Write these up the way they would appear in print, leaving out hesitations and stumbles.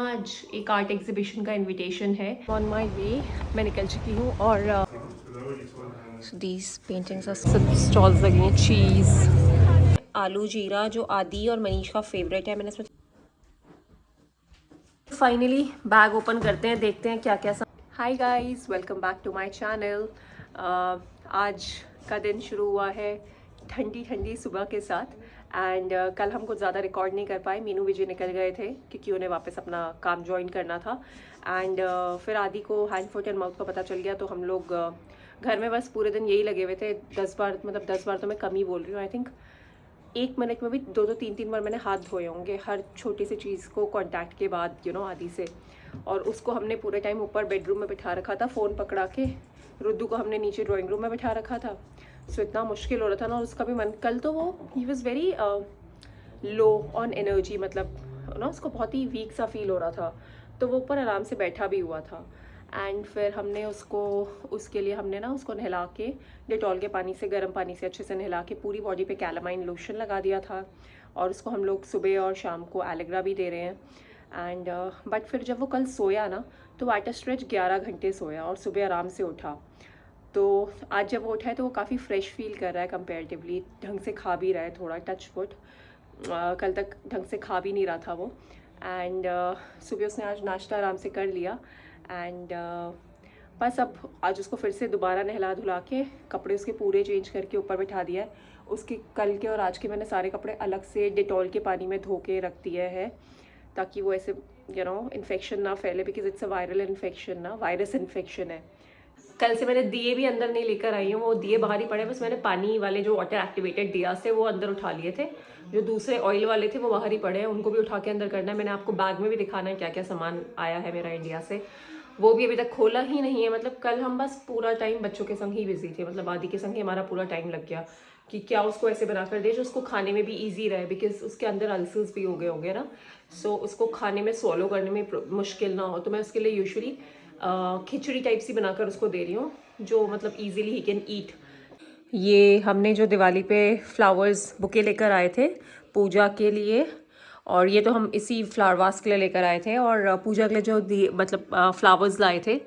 आज एक art exhibition का इनविटेशन है। ऑन माय वे मैं निकल चुकी हूँ और दीज पेंटिंग्स सब स्टॉल्स लगी हैं। चीज़, आलू जीरा जो आदि और मनीष का फेवरेट है, मैंने इसमें फाइनली बैग ओपन करते हैं, देखते हैं क्या क्या। Hi guys, welcome back to my channel. आज का दिन शुरू हुआ है ठंडी ठंडी सुबह के साथ एंड कल हम कुछ ज़्यादा रिकॉर्ड नहीं कर पाए। मीनू विजय निकल गए थे क्योंकि उन्हें वापस अपना काम ज्वाइन करना था एंड फिर आदि को हैंड फुट एंड माउथ का पता चल गया, तो हम लोग घर में बस पूरे दिन यही लगे हुए थे। 10 बार तो मैं कम ही बोल रही हूँ। आई थिंक 1 मिनट में भी 2-3 बार मैंने हाथ धोए होंगे हर छोटी सी चीज़ को कांटेक्ट के बाद, आदि से। और उसको हमने पूरे टाइम ऊपर बेडरूम में बिठा रखा था फ़ोन पकड़ा के। रुद्दू को हमने नीचे ड्राइंग रूम में बिठा रखा था। सो इतना मुश्किल हो रहा था ना। और उसका भी मन, कल तो वो he was very low on energy, मतलब उसको बहुत ही वीक सा फील हो रहा था। तो वो ऊपर आराम से बैठा भी हुआ था एंड फिर हमने उसके लिए हमने ना उसको नहला के डेटॉल के पानी से, गर्म पानी से अच्छे से नहला के पूरी बॉडी पे कैलामाइन लोशन लगा दिया था। और उसको हम लोग सुबह और शाम को एलेग्रा भी दे रहे हैं एंड बट फिर जब वो कल सोया ना, तो एट अ स्ट्रेच 11 घंटे सोया और सुबह आराम से उठा। तो आज जब वो उठा है तो वो काफ़ी फ्रेश फील कर रहा है कंपेरेटिवली। ढंग से खा भी रहा है, थोड़ा टच वुड। कल तक ढंग से खा भी नहीं रहा था वो एंड सुबह उसने आज नाश्ता आराम से कर लिया एंड बस अब आज उसको फिर से दोबारा नहला धुला के कपड़े उसके पूरे चेंज करके ऊपर बिठा दिया है। उसके कल के और आज के मैंने सारे कपड़े अलग से डेटॉल के पानी में धो के रख दिए हैं ताकि वो ऐसे इन्फेक्शन ना फैले, because it's a viral infection ना, वायरस इन्फेक्शन है। कल से मैंने दिए भी अंदर नहीं लेकर आई हूँ, वो दिए बाहर ही पड़े। बस मैंने पानी वाले जो वाटर एक्टिवेटेड दिया से वो अंदर उठा लिए थे। जो दूसरे ऑयल वाले थे वो बाहर ही पड़े हैं, उनको भी उठा के अंदर करना है। मैंने आपको बैग में भी दिखाना है क्या क्या सामान आया है मेरा इंडिया से, वो भी अभी तक खोला ही नहीं है। मतलब कल हम बस पूरा टाइम बच्चों के संग ही बिजी थे, मतलब आदि के संग ही हमारा पूरा टाइम लग गया कि क्या उसको ऐसे बना कर दे जो उसको खाने में भी ईजी रहे, बिकॉज उसके अंदर अल्सर्स भी हो गए होंगे ना। सो उसको खाने में स्वॉलो करने में मुश्किल ना हो, तो मैं उसके लिए यूजुअली खिचड़ी टाइप सी बनाकर उसको दे रही हूँ जो मतलब ईजिली ही कैन ईट। ये हमने जो दिवाली पे फ्लावर्स बुके लेकर आए थे पूजा के लिए, और ये तो हम इसी फ्लावर वास के लिए लेकर आए थे। और पूजा के लिए जो मतलब फ्लावर्स लाए थे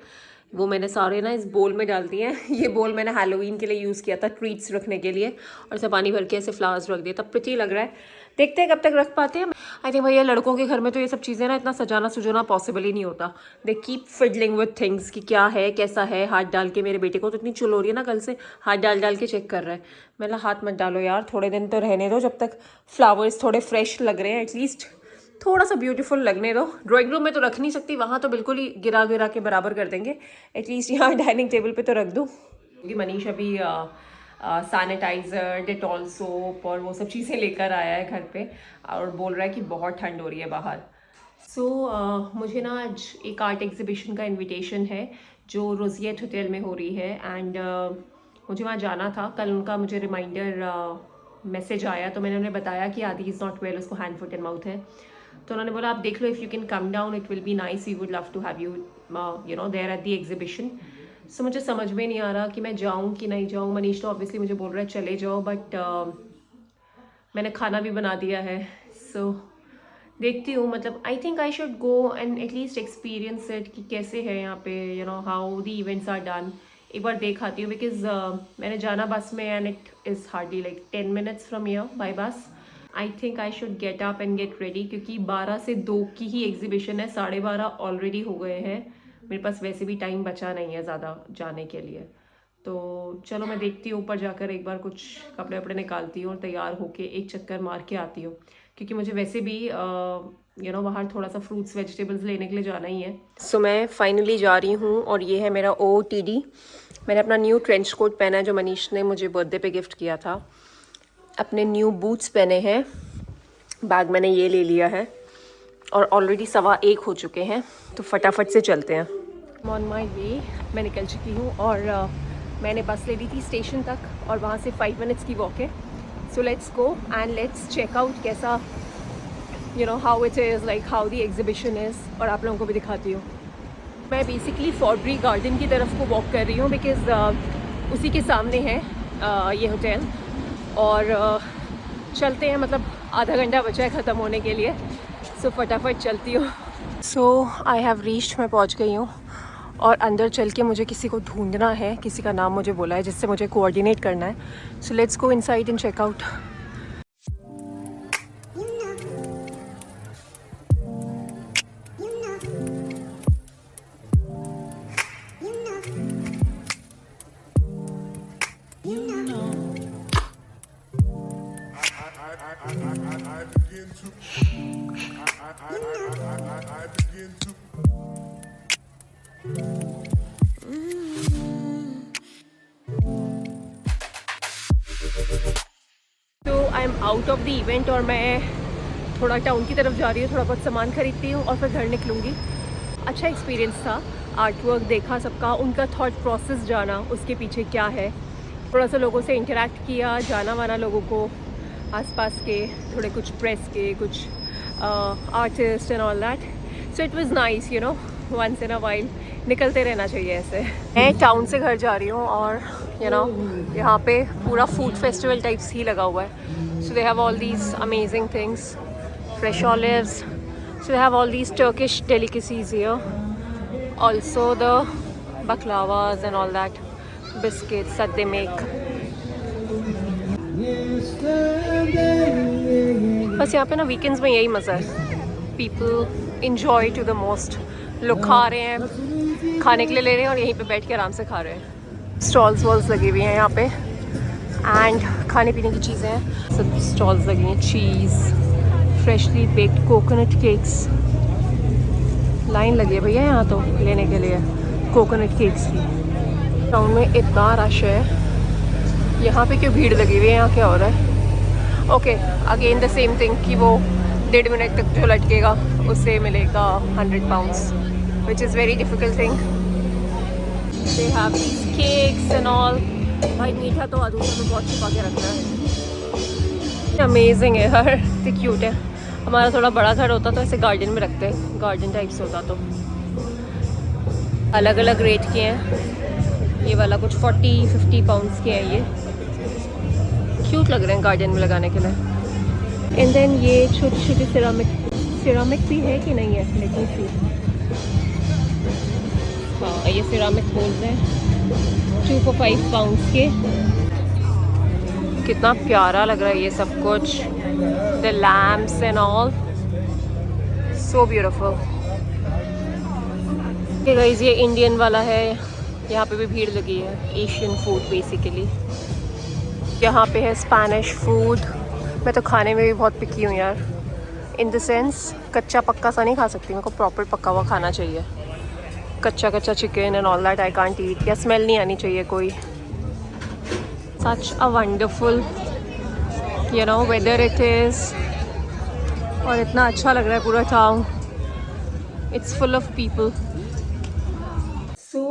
वो मैंने सारे ना इस बोल में डाल दिए हैं। ये बोल मैंने हैलोवीन के लिए यूज़ किया था, ट्रीट्स रखने के लिए, और इसे पानी भर के ऐसे फ्लावर्स रख दिए, तब प्रिटी लग रहा है। देखते हैं कब तक रख पाते हैं। आई थिंक भैया लड़कों के घर में तो ये सब चीज़ें ना इतना सजाना सुजाना पॉसिबल ही नहीं होता। They keep fiddling with things कि क्या है कैसा है। हाथ डाल के, मेरे बेटे को तो इतनी चुल हो रही है ना कल से, हाथ डाल के चेक कर रहा है। मैंने हाथ मत डालो यार, थोड़े दिन तो रहने दो जब तक फ्लावर्स थोड़े फ्रेश लग रहे हैं, एटलीस्ट थोड़ा सा ब्यूटीफुल लगने दो। ड्राइंग रूम में तो रख नहीं सकती, वहाँ तो बिल्कुल ही गिरा के बराबर कर देंगे। एटलीस्ट यहाँ डाइनिंग टेबल पे तो रख दूँ। क्योंकि मनीष अभी सैनिटाइज़र, डेटॉल सोप और वो सब चीज़ें लेकर आया है घर पे और बोल रहा है कि बहुत ठंड हो रही है बाहर। मुझे ना आज एक आर्ट एग्जीबिशन का इनविटेशन है जो रोजियट होटल में हो रही है एंड मुझे वहाँ जाना था। कल उनका मुझे रिमाइंडर मैसेज आया, तो मैंने उन्हें बताया कि आदि इज़ नॉट वेल, उसको हैंड फुट एंड माउथ है। तो उन्होंने बोला आप देख लो, if you can come down it will be nice, we would love to have you there at the exhibition. So मुझे समझ में नहीं आ रहा कि मैं जाऊँ कि नहीं जाऊँ। मनीष तो ऑब्वियसली मुझे बोल रहा है चले जाओ, बट मैंने खाना भी बना दिया है। सो देखती हूँ, मतलब I think I should go and at least experience it कि कैसे है यहाँ पे, how the events are done. एक बार देख आती हूँ, बिकॉज मैंने जाना बस में and it is hardly like 10 minutes from here by bus. I think I should get up and get ready, क्योंकि 12 से 2 की ही एग्जीबिशन है, 12:30 ऑलरेडी हो गए हैं। मेरे पास वैसे भी टाइम बचा नहीं है ज़्यादा जाने के लिए। तो चलो मैं देखती हूँ, ऊपर जाकर एक बार कुछ कपड़े वपड़े निकालती हूँ और तैयार होके एक चक्कर मार के आती हूँ, क्योंकि मुझे वैसे भी बाहर थोड़ा सा फ्रूट्स वेजिटेबल्स लेने के लिए जाना ही है। सो मैं फाइनली जा रही हूँ और ये है मेरा OOTD। मैंने अपना न्यू ट्रेंच कोट पहना है जो मनीष ने मुझे बर्थडे पे गिफ्ट किया था। अपने न्यू बूट्स पहने हैं, बैग मैंने ये ले लिया है और ऑलरेडी 1:15 हो चुके हैं, तो फटाफट से चलते हैं। ऑन माई वे मैं निकल चुकी हूँ और मैंने बस ले ली थी स्टेशन तक और वहाँ से 5 minutes की वॉक है। So let's go and let's check out कैसा how it is, like how the exhibition is, और आप लोगों को भी दिखाती हूँ। मैं बेसिकली फॉर्बरी गार्डन की तरफ को वॉक कर रही हूँ, बिकॉज उसी के सामने है ये होटल। और चलते हैं, मतलब आधा घंटा बचा है ख़त्म होने के लिए। सो फटाफट चलती हूँ। सो आई हैव रीच्ड, मैं पहुंच गई हूँ और अंदर चल के मुझे किसी को ढूंढना है, किसी का नाम मुझे बोला है जिससे मुझे कोऑर्डिनेट करना है। So let's go inside and check out. तो I am out of the event और मैं थोड़ा टाउन की तरफ जा रही हूँ, थोड़ा बहुत सामान खरीदती हूँ और फिर घर निकलूँगी। अच्छा एक्सपीरियंस था, आर्ट वर्क देखा सबका, उनका थॉट प्रोसेस जाना, उसके पीछे क्या है, थोड़ा सा लोगों से इंटरेक्ट किया, जाना वाना लोगों को, आसपास के, थोड़े कुछ प्रेस के, कुछ artist and all that. So it was nice, you know, once in a while निकलते रहना चाहिए ऐसे। मैं टाउन से घर जा रही हूँ और यू नो यहाँ पे पूरा फूड फेस्टिवल टाइप्स ही लगा हुआ है। So they have all these amazing things, fresh olives. So they have all these Turkish delicacies here. Also the baklavas and all that, biscuits that they make. बस यहाँ पे ना वीकेंड्स में यही मज़ा है, people enjoy to the most. लोग खा रहे हैं, खाने के लिए ले रहे हैं और यहीं पे बैठ के आराम से खा रहे हैं। स्टॉल्स वॉल्स लगी हुई हैं यहाँ पे एंड खाने पीने की चीज़ें हैं, सब स्टॉल्स लगी हैं। Cheese, freshly baked coconut cakes, line लगी है भैया यहाँ तो लेने के लिए कोकोनट केक्स की। टाउन में इतना रश है, यहाँ पे क्यों भीड़ लगी हुई है, यहाँ क्या हो रहा है? Okay, again the same thing कि वो 1.5 मिनट तक जो लटकेगा उससे मिलेगा 100 pounds, which is very difficult thing. They have these cakes and all. भाई मीठा तो अधूरा तो बहुत छुपा के रखना है। अमेजिंग है यार, इतनी क्यूट है। हमारा थोड़ा बड़ा घर होता तो ऐसे गार्डन में रखते हैं, गार्डन टाइप्स होता तो। अलग अलग रेट के हैं, ये वाला कुछ 40-50 पाउंड्स के हैं। ये क्यूट लग रहे हैं गार्डन में लगाने के लिए। एंड देन ये छोटे छोटे सिरामिक भी है कि नहीं है, लेकिन सी, हाँ ये सिरामिक बोल्स हैं 2 for 5 पाउंड्स के। कितना प्यारा लग रहा है ये सब कुछ, the lamps and all, so beautiful. Guys ये इंडियन वाला है, यहाँ पे भी भीड़ लगी है, एशियन फूड बेसिकली। यहाँ पे है स्पेनिश फूड। मैं तो खाने में भी बहुत पिकी हूँ यार, इन द सेंस कच्चा पक्का सा नहीं खा सकती, मेरे को प्रॉपर पक्का हुआ खाना चाहिए। कच्चा chicken and all that I can't eat, या स्मेल नहीं आनी चाहिए कोई। Such a wonderful you know weather it is, और इतना अच्छा लग रहा है पूरा town, it's full of people. So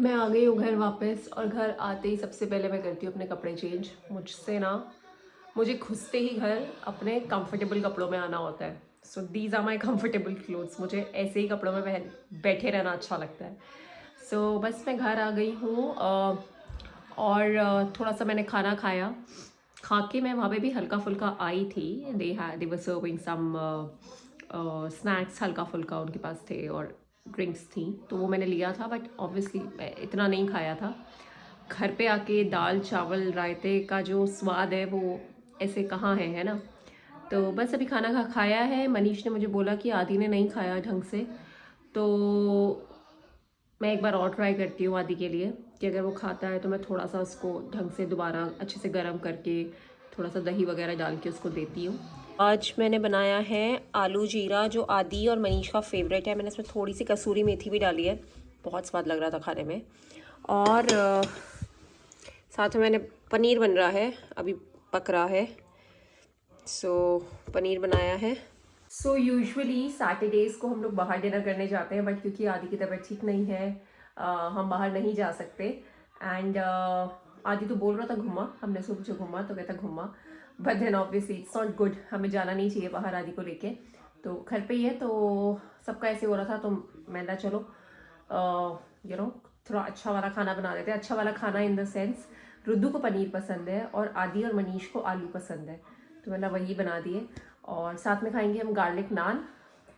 मैं आ गई हूँ घर वापस, और घर आते ही सबसे पहले मैं करती हूँ अपने कपड़े चेंज। मुझे घुसते ही घर अपने कंफर्टेबल कपड़ों में आना होता है। So these are my comfortable clothes, मुझे ऐसे ही कपड़ों में बैठे रहना अच्छा लगता है। सो बस मैं घर आ गई हूँ और थोड़ा सा मैंने खाना खाया, खा के मैं वहाँ पे भी हल्का फुल्का आई थी। दे वर सर्विंग सम स्नैक्स, हल्का फुल्का उनके पास थे, और ड्रिंक्स थी, तो वो मैंने लिया था, बट ऑब्वियसली मैं इतना नहीं खाया था। घर पे आके दाल चावल रायते का जो स्वाद है वो ऐसे कहाँ है ना। तो बस अभी खाना खाया है। मनीष ने मुझे बोला कि आदि ने नहीं खाया ढंग से, तो मैं एक बार और ट्राई करती हूँ आदि के लिए, कि अगर वो खाता है तो मैं थोड़ा सा उसको ढंग से दोबारा अच्छे से गर्म करके थोड़ा सा दही वगैरह डाल के उसको देती हूँ। आज मैंने बनाया है आलू जीरा, जो आदि और मनीष का फेवरेट है। मैंने इसमें थोड़ी सी कसूरी मेथी भी डाली है, बहुत स्वाद लग रहा था खाने में। और साथ में मैंने पनीर बन रहा है, अभी पक रहा है। सो पनीर बनाया है। सो यूजुअली सैटरडेज़ को हम लोग बाहर डिनर करने जाते हैं, बट क्योंकि आदि की तबीयत ठीक नहीं है हम बाहर नहीं जा सकते। एंड आदि तो बोल रहा था घुमा, हमने सुबह जो घुमा तो कहता घुमा, but then obviously it's not good, हमें जाना नहीं चाहिए बाहर आदि को लेके, तो घर पे ही है। तो सबका ऐसे हो रहा था, तो मैंने चलो यू नो थोड़ा अच्छा वाला खाना बना देते हैं। अच्छा वाला खाना इन द सेंस, रुद्दू को पनीर पसंद है और आदि और मनीष को आलू पसंद है, तो मैंने वही बना दिए। और साथ में खाएंगे हम गार्लिक नान।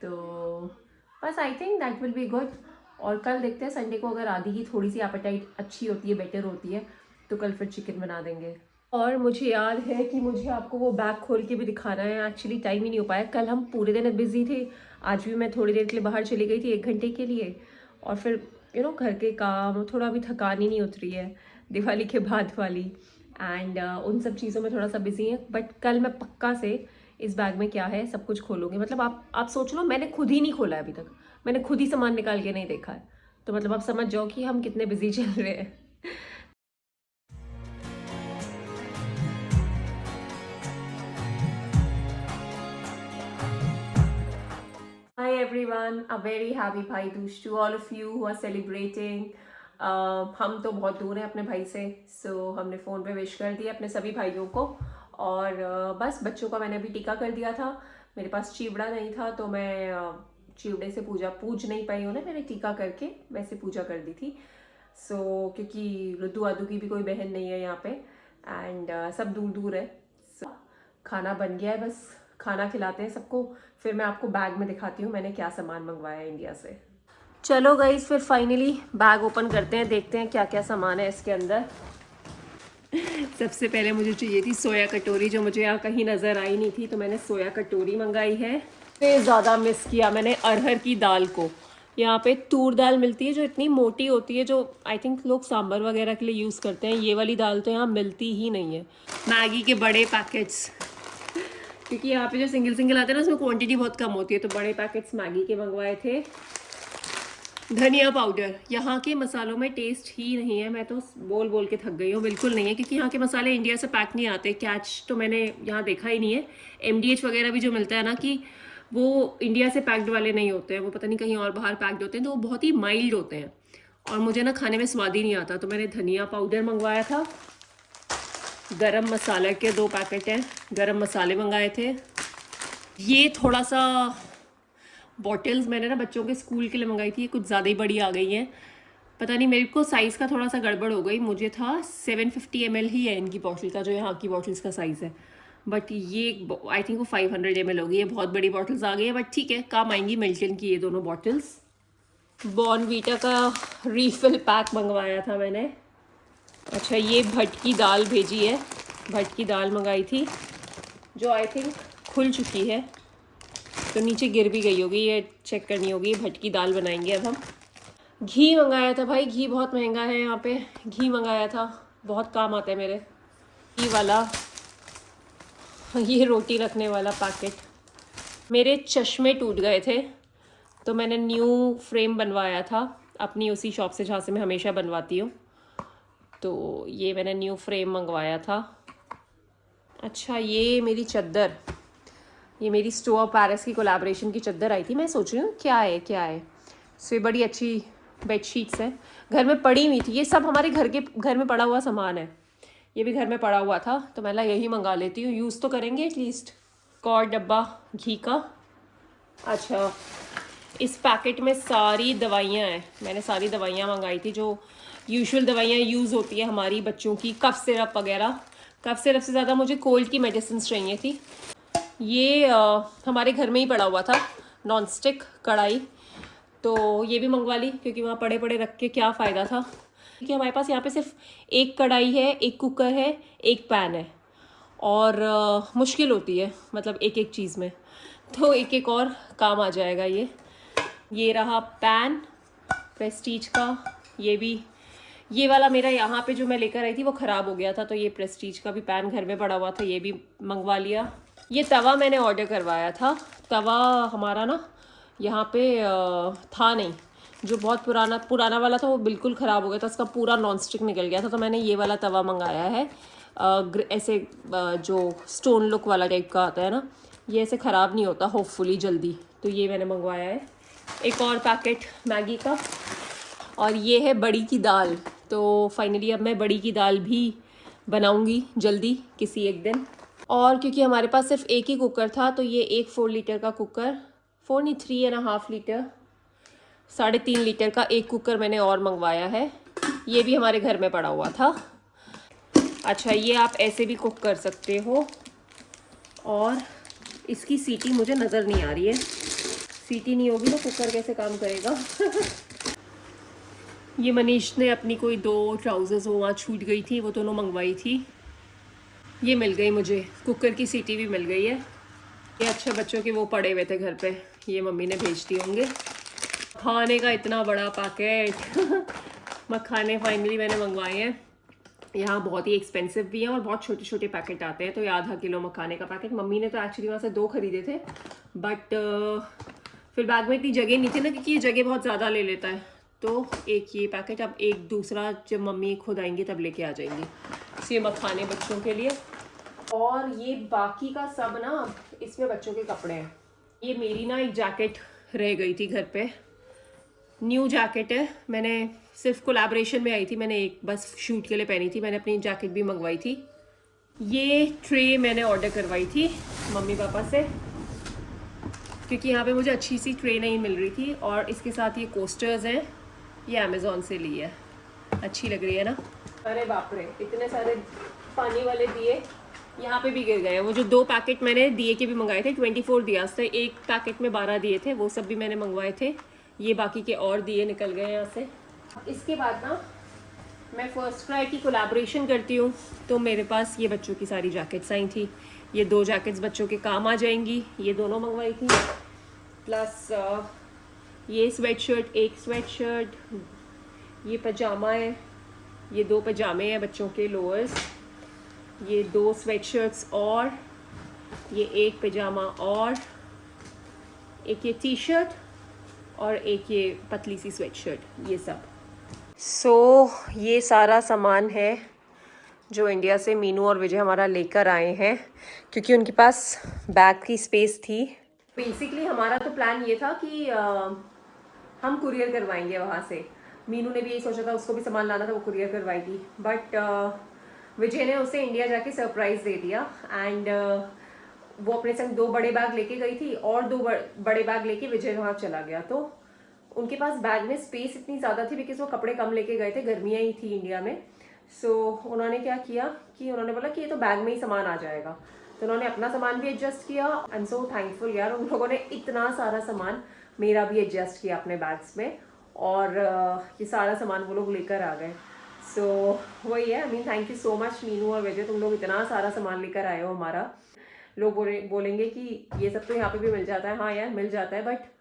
तो बस I think that will be good. और कल देखते हैं, संडे को अगर आदि की थोड़ी सी एपेटाइट अच्छी होती है, बेटर होती है, तो कल फिर चिकन बना देंगे। और मुझे याद है कि मुझे आपको वो बैग खोल के भी दिखाना है, एक्चुअली टाइम ही नहीं हो पाया। कल हम पूरे दिन बिजी थे, आज भी मैं थोड़ी देर के लिए बाहर चली गई थी 1 घंटे के लिए। और फिर घर के काम, थोड़ा अभी थकान ही नहीं उतरी है दिवाली के बाद वाली, एंड उन सब चीज़ों में थोड़ा सा बिजी है। बट कल मैं पक्का से इस बैग में क्या है सब कुछ खोलूँगी। मतलब आप सोच लो, मैंने खुद ही नहीं खोला है अभी तक, मैंने खुद ही सामान निकाल के नहीं देखा है। तो मतलब आप समझ जाओ कि हम कितने बिजी चल रहे हैं। Hi everyone, a very happy Bhai Dooj to all of you who are celebrating. हम तो बहुत दूर हैं अपने भाई से, सो हमने फ़ोन पे विश कर दिया अपने सभी भाइयों को। और बस बच्चों का मैंने अभी टीका कर दिया था। मेरे पास चिवड़ा नहीं था तो मैं चिवड़े से पूज नहीं पाई उन्हें, मैंने टीका करके वैसे पूजा कर दी थी। सो क्योंकि रुद्दू आदू की भी कोई बहन नहीं है यहाँ पे, एंड सब दूर दूर है। खाना बन गया है, बस खाना खिलाते हैं सबको, फिर मैं आपको बैग में दिखाती हूँ मैंने क्या सामान मंगवाया है इंडिया से। चलो गाइस, फिर फाइनली बैग ओपन करते हैं, देखते हैं क्या क्या सामान है इसके अंदर। सबसे पहले मुझे चाहिए थी सोया कटोरी, जो मुझे यहाँ कहीं नज़र आई नहीं थी, तो मैंने सोया कटोरी मंगाई है। फिर ज़्यादा मिस किया मैंने अरहर की दाल को। यहाँ पे तूर दाल मिलती है जो इतनी मोटी होती है, जो आई थिंक लोग सांभर वगैरह के लिए यूज़ करते हैं। ये वाली दाल तो यहाँ मिलती ही नहीं है। मैगी के बड़े पैकेट्स, क्योंकि यहाँ पे जो सिंगल आते हैं ना, उसमें क्वांटिटी बहुत कम होती है, तो बड़े पैकेट्स मैगी के मंगवाए थे। धनिया पाउडर, यहाँ के मसालों में टेस्ट ही नहीं है, मैं तो बोल बोल के थक गई हूँ, बिल्कुल नहीं है, क्योंकि यहाँ के मसाले इंडिया से पैक नहीं आते। कैच तो मैंने यहाँ देखा ही नहीं है। MDH वगैरह भी जो मिलता है ना, कि वो इंडिया से पैक्ड वाले नहीं होते हैं, वो पता नहीं कहीं और बाहर पैक्ड होते हैं, तो वो बहुत ही माइल्ड होते हैं और मुझे ना खाने में स्वाद ही नहीं आता। तो मैंने धनिया पाउडर मंगवाया था। गरम मसाला के 2 पैकेट हैं, गरम मसाले मंगाए थे। ये थोड़ा सा बॉटल्स मैंने ना बच्चों के स्कूल के लिए मंगाई थी, ये कुछ ज़्यादा ही बड़ी आ गई हैं, पता नहीं मेरे को साइज़ का थोड़ा सा गड़बड़ हो गई। मुझे था 750 ml ही है इनकी बॉटल का, जो यहाँ की बॉटल्स का साइज़ है, बट ये आई थिंक वो 500 ml होगी। ये बहुत बड़ी बॉटल्स आ गई है, बट ठीक है, काम आएंगी। मिल्टन की ये दोनों बॉटल्स। बॉर्नवीटा का रीफिल पैक मंगवाया था मैंने। अच्छा, ये भटकी दाल भेजी है, भटकी दाल मंगाई थी, जो आई थिंक खुल चुकी है, तो नीचे गिर भी गई होगी, ये चेक करनी होगी। भटकी दाल बनाएंगे अब हम। घी मंगाया था भाई, घी बहुत महंगा है यहाँ पे। घी मंगाया था, बहुत काम आता है मेरे घी वाला। ये रोटी रखने वाला पैकेट। मेरे चश्मे टूट गए थे, तो मैंने न्यू फ्रेम बनवाया था अपनी उसी शॉप से जहाँ से मैं हमेशा बनवाती हूँ, तो ये मैंने न्यू फ्रेम मंगवाया था। अच्छा, ये मेरी चद्दर, ये मेरी स्टोव पैरिस की कोलैबोरेशन की चद्दर आई थी। मैं सोच रही हूँ क्या है। सो ये बड़ी अच्छी बेडशीट्स हैं, घर में पड़ी हुई थी। ये सब हमारे घर में पड़ा हुआ सामान है, ये भी घर में पड़ा हुआ था, तो मैं यही मंगा लेती हूँ, यूज़ तो करेंगे एटलीस्ट। एक और डब्बा घी का। अच्छा, इस पैकेट में सारी दवाइयाँ हैं, मैंने सारी दवाइयाँ मंगाई थी, जो यूजुअल दवाइयाँ यूज़ होती है हमारी बच्चों की, कफ सिरप वगैरह। कफ सिरप से ज़्यादा मुझे कोल्ड की मेडिसिन चाहिए थी। ये हमारे घर में ही पड़ा हुआ था, नॉन स्टिक कढ़ाई, तो ये भी मंगवा ली, क्योंकि वहाँ पड़े पड़े रख के क्या फ़ायदा था। क्योंकि हमारे पास यहाँ पे सिर्फ एक कढ़ाई है, एक कुकर है, एक पैन है, और मुश्किल होती है मतलब एक एक चीज़ में, तो एक एक और काम आ जाएगा। ये रहा पैन प्रेस्टीज का। ये भी, ये वाला मेरा यहाँ पे जो मैं लेकर आई थी वो ख़राब हो गया था, तो ये प्रेस्टीज का भी पैन घर में पड़ा हुआ था, ये भी मंगवा लिया। ये तवा मैंने ऑर्डर करवाया था, तवा हमारा ना यहाँ पे था नहीं, जो बहुत पुराना वाला था वो बिल्कुल ख़राब हो गया था, उसका पूरा नॉन स्टिक निकल गया था। तो मैंने ये वाला तवा मंगाया है, ऐसे जो स्टोन लुक वाला टाइप का आता है ना, ये ऐसे ख़राब नहीं होता होपफुली जल्दी, तो ये मैंने मंगवाया है। एक और पैकेट मैगी का, और ये है बड़ी की दाल। तो फाइनली अब मैं बड़ी की दाल भी बनाऊंगी जल्दी किसी एक दिन। और क्योंकि हमारे पास सिर्फ एक ही कुकर था, तो ये एक 4 लीटर का कुकर, 4 नहीं 3.5 लीटर, 3.5 लीटर का एक कुकर मैंने और मंगवाया है। ये भी हमारे घर में पड़ा हुआ था। अच्छा, ये आप ऐसे भी कुक कर सकते हो, और इसकी सीटी मुझे नज़र नहीं आ रही है, सीटी नहीं होगी तो कुकर कैसे काम करेगा। ये मनीष ने अपनी कोई 2 ट्राउज़र्स वो वहाँ छूट गई थी, वो दोनों मंगवाई थी, ये मिल गई मुझे। कुकर की सीटी भी मिल गई है। ये अच्छे बच्चों के वो पड़े हुए थे घर पे, ये मम्मी ने भेज दिए होंगे। खाने का इतना बड़ा पैकेट मखाने फाइनली मैंने मंगवाए हैं। यहाँ बहुत ही एक्सपेंसिव भी हैं और बहुत छोटे छोटे पैकेट आते हैं, तो ये आधा किलो मखाने का पैकेट। मम्मी ने तो एक्चुअली वहाँ से 2 खरीदे थे, बट फिर बैग में इतनी जगह नहीं थी ना, क्योंकि ये जगह बहुत ज़्यादा ले लेता है। तो एक ये पैकेट, अब एक दूसरा जब मम्मी खुद आएंगी तब लेके आ जाएंगी। तो ये मखाने बच्चों के लिए, और ये बाकी का सब ना इसमें बच्चों के कपड़े हैं। ये मेरी ना एक जैकेट रह गई थी घर पे, न्यू जैकेट है, मैंने सिर्फ कोलैबोरेशन में आई थी, मैंने एक बस शूट के लिए पहनी थी, मैंने अपनी जैकेट भी मंगवाई थी। ये ट्रे मैंने ऑर्डर करवाई थी मम्मी पापा से, क्योंकि यहाँ पे मुझे अच्छी सी ट्रे नहीं मिल रही थी। और इसके साथ ये कोस्टर्स हैं, ये अमेज़ॉन से ली है, अच्छी लग रही है ना। अरे बाप रे, इतने सारे पानी वाले दिए यहाँ पे भी गिर गए हैं। वो जो 2 पैकेट मैंने दिए के भी मंगाए थे, 24 दिया से, एक पैकेट में 12 दिए थे, वो सब भी मैंने मंगवाए थे। ये बाकी के और दिए निकल गए यहाँ से। इसके बाद ना मैं फर्स्ट क्राई की कोलैबोरेशन करती हूँ, तो मेरे पास ये बच्चों की सारी जैकेट्स आई थी। ये 2 जैकेट्स बच्चों के काम आ जाएंगी, ये दोनों मंगवाई थी। प्लस ये स्वेट शर्ट, एक स्वेट शर्ट, ये पजामा है, ये 2 पजामे हैं बच्चों के लोअर्स, ये 2 स्वेट शर्ट्स, और ये एक पजामा, और एक ये टी शर्ट, और एक ये पतली सी स्वेट शर्ट, ये सब। ये सारा सामान है जो इंडिया से मीनू और विजय हमारा लेकर आए हैं, क्योंकि उनके पास बैग की स्पेस थी। बेसिकली हमारा तो प्लान ये था कि हम कुरियर करवाएंगे वहाँ से। मीनू ने भी यही सोचा था, उसको भी सामान लाना था, वो कुरियर करवाएगी। बट विजय ने उसे इंडिया जाके सरप्राइज़ दे दिया, एंड वो अपने संग 2 बड़े बैग लेके गई थी, और 2 बड़े बैग लेके विजय वहाँ चला गया। तो उनके पास बैग में स्पेस इतनी ज़्यादा थी, बिकॉज वो कपड़े कम लेके गए थे, गर्मियाँ ही थी इंडिया में। उन्होंने क्या किया कि उन्होंने बोला कि ये तो बैग में ही सामान आ जाएगा, तो उन्होंने अपना सामान भी एडजस्ट किया। आई एम सो थैंकफुल यार, उन लोगों ने इतना सारा सामान मेरा भी एडजस्ट किया अपने बैग्स में, और ये सारा सामान वो लोग लेकर आ गए। वही है, I mean thank you so much Meenu और विजय, तुम लोग इतना सारा सामान लेकर आए हो हमारा। लोग बोलेंगे कि ये सब तो यहाँ पे भी मिल जाता है। हाँ यार मिल जाता है, बट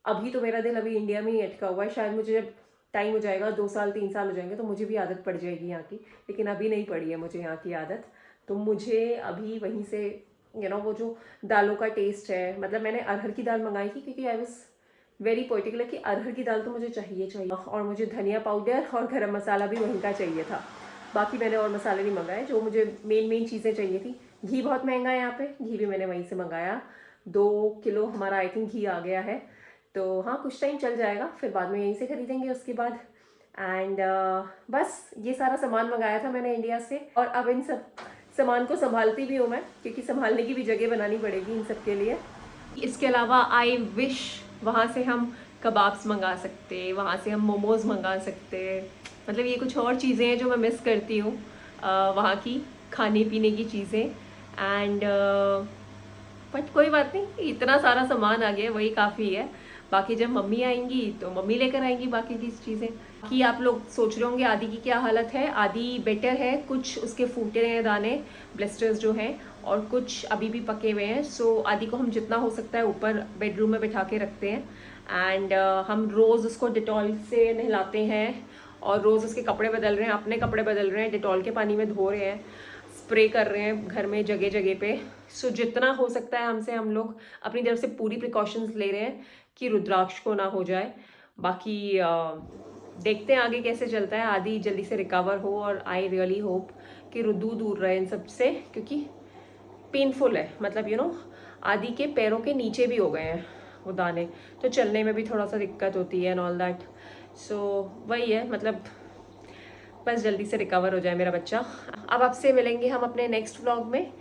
अभी तो मेरा दिल अभी इंडिया में ही अटका हुआ है। शायद मुझे जब टाइम हो जाएगा, 2 साल 3 साल हो जाएंगे, तो मुझे भी आदत पड़ जाएगी यहाँ की, लेकिन अभी नहीं पड़ी है मुझे यहाँ की आदत। तो मुझे अभी वहीं से वो जो दालों का टेस्ट है, मतलब मैंने अरहर की दाल मंगाई थी, क्योंकि आई वॉज वेरी पर्टिकुलर कि अरहर की दाल तो मुझे चाहिए, और मुझे धनिया पाउडर और गरम मसाला भी वहीं का चाहिए था। बाकी मैंने और मसाले नहीं मंगाए, जो मुझे मेन चीज़ें चाहिए थी। घी बहुत महंगा है यहाँ पे, घी भी मैंने वहीं से मंगाया। 2 किलो हमारा आई थिंक घी आ गया है, तो हाँ कुछ टाइम चल जाएगा, फिर बाद में यहीं से खरीदेंगे उसके बाद। एंड बस ये सारा सामान मंगाया था मैंने इंडिया से, और अब इन सब सामान को संभालती भी हूँ मैं, क्योंकि संभालने की भी जगह बनानी पड़ेगी इन सब के लिए। इसके अलावा आई विश वहाँ से हम कबाब्स मंगा सकते, वहाँ से हम मोमोज़ मंगा सकते, मतलब ये कुछ और चीज़ें हैं जो मैं मिस करती हूँ वहाँ की खाने पीने की चीज़ें। एंड बट कोई बात नहीं, इतना सारा सामान आ गया, वही काफ़ी है। बाकी जब मम्मी आएंगी तो मम्मी लेकर आएंगी बाकी की चीज़ें। कि आप लोग सोच रहे होंगे आदि की क्या हालत है। आदि बेटर है, कुछ उसके फूटे हैं दाने, ब्लिस्टर्स जो हैं, और कुछ अभी भी पके हुए हैं। आदि को हम जितना हो सकता है ऊपर बेडरूम में बिठा के रखते हैं, एंड हम रोज़ उसको डिटॉल से नहलाते हैं, और रोज़ उसके कपड़े बदल रहे हैं, अपने कपड़े बदल रहे हैं, डिटॉल के पानी में धो रहे हैं, स्प्रे कर रहे हैं घर में जगह जगह पे। जितना हो सकता है हमसे, हम लोग अपनी तरफ से पूरी प्रिकॉशंस ले रहे हैं कि रुद्राक्ष को ना हो जाए। बाकी देखते हैं आगे कैसे चलता है। आदि जल्दी से रिकवर हो, और आई रियली होप कि रुद्दू दूर रहे इन सब से, क्योंकि पेनफुल है। मतलब आदि के पैरों के नीचे भी हो गए हैं वो दाने, तो चलने में भी थोड़ा सा दिक्कत होती है एंड ऑल दैट। वही है, मतलब बस जल्दी से रिकवर हो जाए मेरा बच्चा। अब आपसे मिलेंगे हम अपने नेक्स्ट व्लॉग में,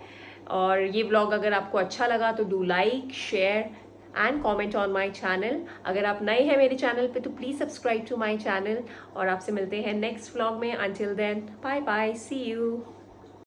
और ये व्लॉग अगर आपको अच्छा लगा तो do like, share and comment on my channel. अगर आप नए हैं मेरे चैनल पे तो please subscribe to my channel, और आपसे मिलते हैं नेक्स्ट व्लॉग में। Until then bye bye, see you.